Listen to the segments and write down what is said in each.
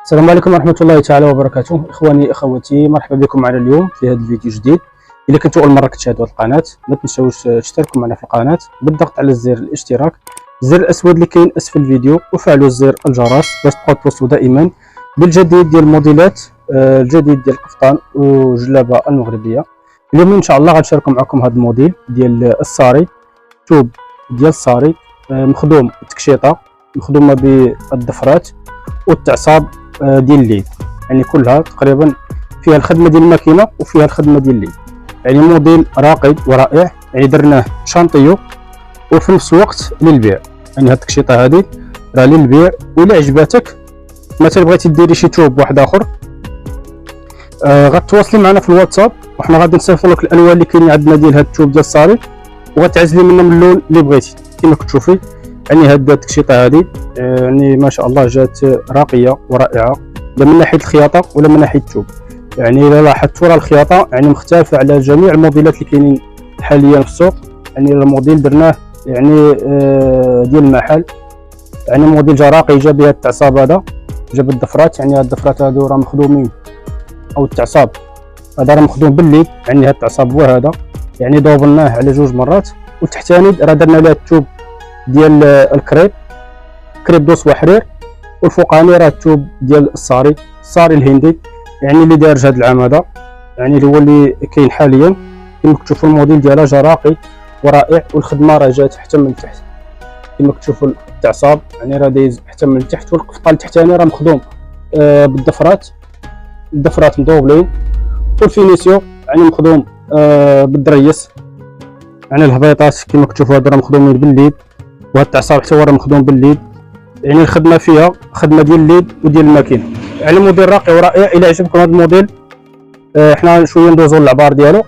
السلام عليكم ورحمة الله تعالى وبركاته. إخواني أخواتي، مرحبا بكم معنا اليوم في هذا الفيديو جديد. إذا كنتوا أول مرة كتشاهدوا هذه القناة ما تنسوش تشتركوا معنا في القناة بالضغط على زر الاشتراك، الزر الأسود اللي كاين أسفل الفيديو، وفعلوا زر الجرس باش تبقاو توصلوا دائما بالجديد ديال الموديلات الجديد ديال القفطان والجلابة المغربية. اليوم إن شاء الله غنشاركوا معكم هذا الموديل ديال الصاري، توب ديال الصاري مخدوم تكشيطة مخدومة بالضفرات والتعصاب ديال الليد، يعني كلها تقريبا فيها الخدمه ديال الماكينه وفيها الخدمه ديال الليد، يعني موديل راقي ورائع. يعني درناه شانطيو وفي نفس الوقت للبيع، يعني هاد التكشيطه هذه راه للبيع. وإلا عجباتك مثلا بغيتي ديري شي توب واحد اخر غتواصلي معنا في الواتساب وحنا غادي نصيفطوا لك الالوان اللي كاينين عندنا ديال هاد التوب ديال الصاري، وغتعزلي منهم اللون اللي بغيتي كما كتشوفي. يعني هاد التكشيطه هذه يعني ما شاء الله جات راقيه ورائعه، لا من ناحيه الخياطه ولا من ناحيه التوب. يعني الا لاحظتوا راه الخياطه يعني مختلفه على جميع الموديلات اللي كاينين حاليا في السوق. يعني الموديل درناه يعني ديال المحل، يعني موديل جا راقي، جا بها التعصاب هذا، جاب الضفرات. يعني هاد الضفرات هادو راه مخدومين، او التعصاب هذا راه مخدوم بالليد، يعني هاد التعصاب هو هذا، يعني دوبلناه على جوج مرات. والتحتاني راه درنا ليه التوب ديال الكريب دوس وحرير، والفوقاني راه التوب ديال الصاري الهندي، يعني اللي دارج هذا العام هذا، يعني هو اللي كاين حاليا. كما كتشوفوا الموديل ديالها جا راقي ورائع، والخدمه راه جات حتى من تحت كما كتشوفوا التعصاب، يعني راه دايز حتى من تحت. والقفطان التحتاني راه مخدوم بالضفرات، الضفرات مدوبلين، والفينيسيو يعني مخدوم بالدريس، يعني الهبيطات كما كتشوفوا هادو راه مخدومين بالليد، وهاد التعصاب حتى هو راه مخدوم بالليد. يعني الخدمه فيها خدمه ديال الليد وديال الماكينه، يعني موديل راقي ورائع. الى عجبكم هذا الموديل حنا شويه ندوزو للعبار ديالو.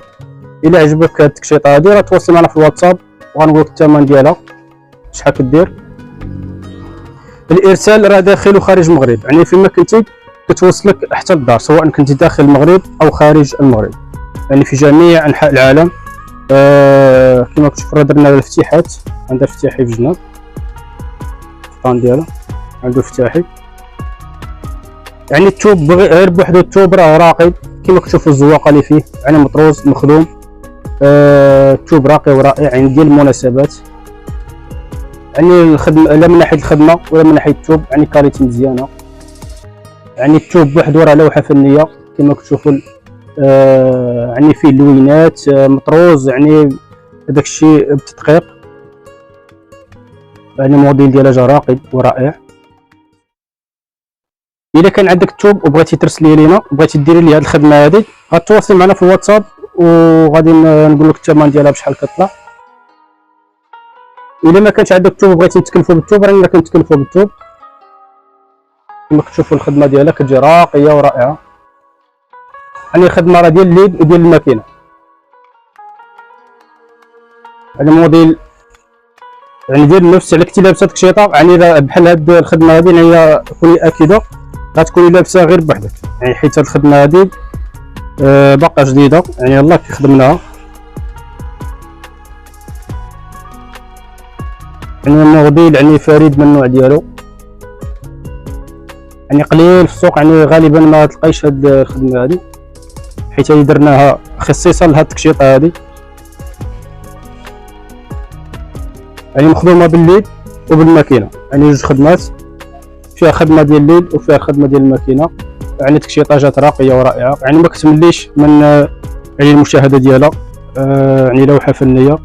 الى عجبك هاد التكشيطه هادي راه تواصل معنا في الواتساب وغنقول لك الثمن ديالها شحال كدير. الارسال راه داخل وخارج المغرب، يعني فيما كنتي كتوصلك حتى للدار، سواء كنتي داخل المغرب او خارج المغرب، يعني في جميع انحاء العالم. كما كتشوف راه درنا الافتتاحات، عندها افتتاحي في جناب القفطان ديالها، عنده افتتاحي. يعني التوب غير بوحدو، التوب راه راقي كما كتشوفوا الزواقه اللي فيه، يعني مطروز مخدوم. التوب راقي ورائع، يعني ديال المناسبات، يعني الخدمه لا من ناحيه الخدمه ولا من ناحيه التوب، يعني كاليتي مزيانه. يعني التوب بوحدو راه لوحه فنيه كما كتشوفوا. يعني فيه اللوينات مطروز، يعني هذاك الشيء بتدقيق. يعني الموديل ديالها جا راقي ورائع. الا كان عندك التوب وبغيتي ترسليه لينا، بغيتي ديري لي هذه الخدمه هذه، غتواصل معنا في الواتساب وغادي نقول لك الثمن ديالها بشحال كطلع. الا ما كانش عندك التوب وبغيتي نتكلفوا بالتوب، رانا كنتكلفوا بالتوب. كما كتشوفوا الخدمه ديالها كتجي راقيه ورائعه، يعني الخدمه راه ديال الليد وديال الماكينه. يعني موديل يعني ديال النفس، على كنتي لابسه تكشيطه، يعني بحال هاد الخدمه هذه يعني كوني اكيده غتكوني لابسه غير بوحدك، يعني حيت هاد الخدمه هذه باقا جديده، يعني يلاه كيخدمناها. يعني الموديل يعني فريد من النوع ديالو، يعني قليل في السوق، يعني غالبا ما تلقايش هاد الخدمه هذه، حيت هي درناها خصيصا لهاد التكشيطه هذه. يعني مخدومه بالليد وبالماكينه، يعني جوج خدمات، فيها خدمه ديال الليد وفيها خدمه ديال الماكينه. يعني تكشيطه جات راقيه ورائعه، يعني ما كتمليش من يعني المشاهده ديالها. يعني لوحه فنيه،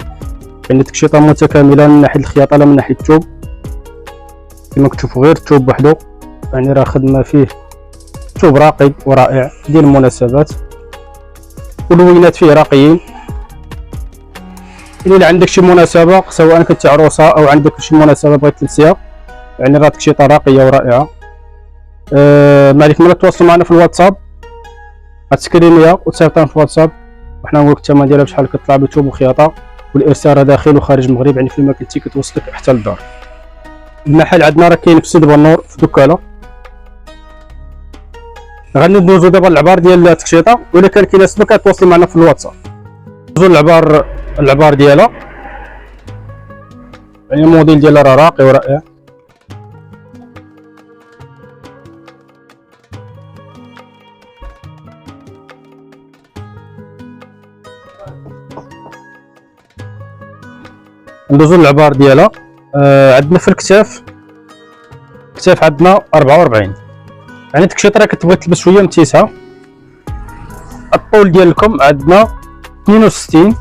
يعني تكشيطه متكامله من ناحيه الخياطه لا من ناحيه التوب. كما كتشوفوا غير التوب وحده، يعني راه خدمه فيه توب راقي ورائع ديال المناسبات، واللوينات فيه راقيين. إلا عندك شي مناسبة سواء كنتي عروسة أو عندك شي مناسبة بغيت تلبسيها، يعني راه تكشيطة راقية ورائعة. ما عليك ملي تواصلوا معنا في الواتساب، غتسكرينيها وتصيفطها في الواتساب وحنا نقولك الثمن ديالها بشحال كطلع بتوب وخياطة. والإرسال راه داخل وخارج المغرب، يعني فيما كنتي كتوصلك حتى للدار. المحل عندنا راه كاين في سيدي بنور في دكالة. غادي ندوزو دابا العبار ديال التكشيطة، وإلا كان كيناسبك غتواصل معنا في الواتساب. ندوزو العبار ديالها، يعني الموديل ديالها راه راقي ورائع. ندوزو للعبار ديالها. عندنا في الكتاف عندنا 44، يعني التكشيطه راه كتبغي تلبس شويه متيسه. الطول ديالكم عندنا 62.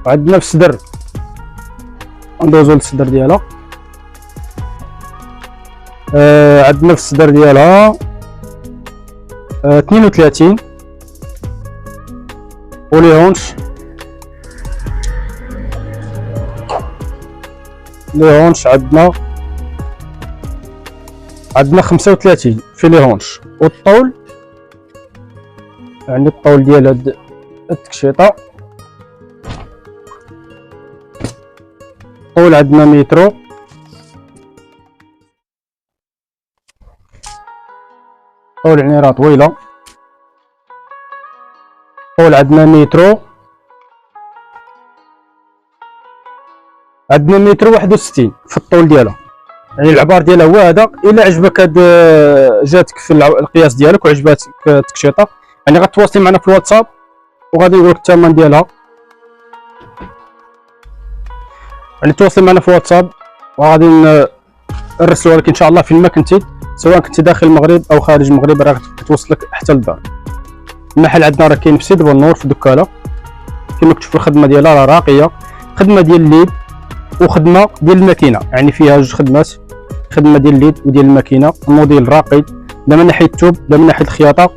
وعندنا في الصدر ندوزو للصدر ديالها. عندنا في الصدر ديالها 32. ولي هونش عندنا 35 في لي هونش. والطول يعني الطول ديال هاد التكشيطه، الطول عندنا مترو. طول يعني راه طويله. طول عندنا مترو، عندنا متر 61 في الطول ديالها. يعني العبار ديالها هو هذا. الا عجبك هاد جاتك في القياس ديالك وعجباتك التكشيطه، يعني غتواصلي معنا في الواتساب وغادي نقول لك الثمن ديالها. يعني تواصلي معنا في الواتساب وغادي نرسلوها لك ان شاء الله فين ما كنتي، سواء كنتي داخل المغرب او خارج المغرب، راه كتوصلك حتى للدار. المحل عندنا راه كاين في سيدي بونور في دكاله. كما كتشوف الخدمه ديالها راه راقيه، خدمه ديال الليد وخدمه ديال الماكينه، يعني فيها جوج خدمات، خدمه ديال الليد وديال الماكينه. الموديل راقي لا من ناحيه الثوب لا من ناحيه الخياطه.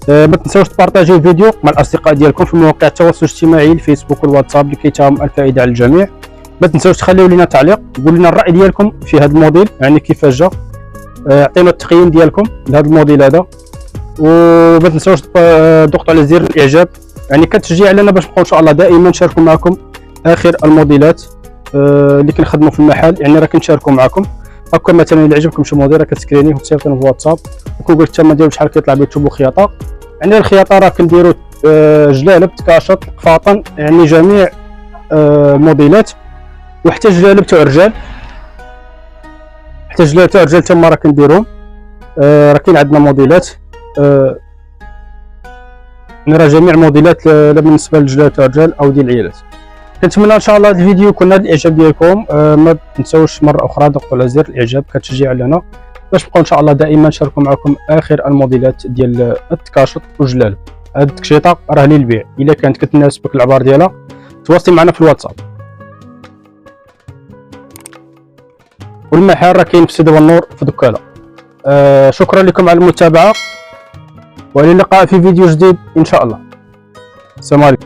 ما تنساوش تبارطاجيو الفيديو مع الاصدقاء ديالكم في مواقع التواصل الاجتماعي الفيسبوك والواتساب لكي تعم الفائده على الجميع. ما تنساوش تخليو لنا تعليق، قولوا لنا الراي ديالكم في هذا الموديل، يعني كيفاش جا. عطينا التقييم ديالكم لهذا الموديل هذا. وما تنساوش تضغطوا على زر الاعجاب، يعني كتشجيع لنا باش نبقاو ان شاء الله دائما نشاركوا معكم اخر الموديلات اللي كنخدموا في المحل. يعني راه كنشاركوا معكم. هكا مثلا الا عجبكم شي موديل راه كتسكرينيه وتصيفطوه في الواتساب وكنقول لك الثمن ديالو شحال كيطلع به الثوب وخياطه. يعني الخياطه راه كنديروا جلالب، تكاشط، قفاطن، يعني جميع الموديلات، وحتى جلالب تاع الرجال، حتى جلالب تاع الرجال تما راه كنديروهم. راه كاين عندنا موديلات، نرى جميع الموديلات لا بالنسبه للجلالب تاع الرجال او ديال العيالات. كنتمنى ان شاء الله هذا الفيديو يكون نال الاعجاب ديالكم. ما تنساوش مره اخرى تضغطوا على زر الاعجاب كتشجيع لنا باش نبقاو ان شاء الله دائما نشاركوا معكم اخر الموديلات ديال التكاشط والجلالب. هاد التكشيطه راه للبيع، الا كانت كتناسبك العبار ديالها تواصلي معنا في الواتساب. والمحل راه كاين في سيدي بونور في دكاله. شكرا لكم على المتابعه، والى اللقاء في فيديو جديد ان شاء الله. السلام عليكم.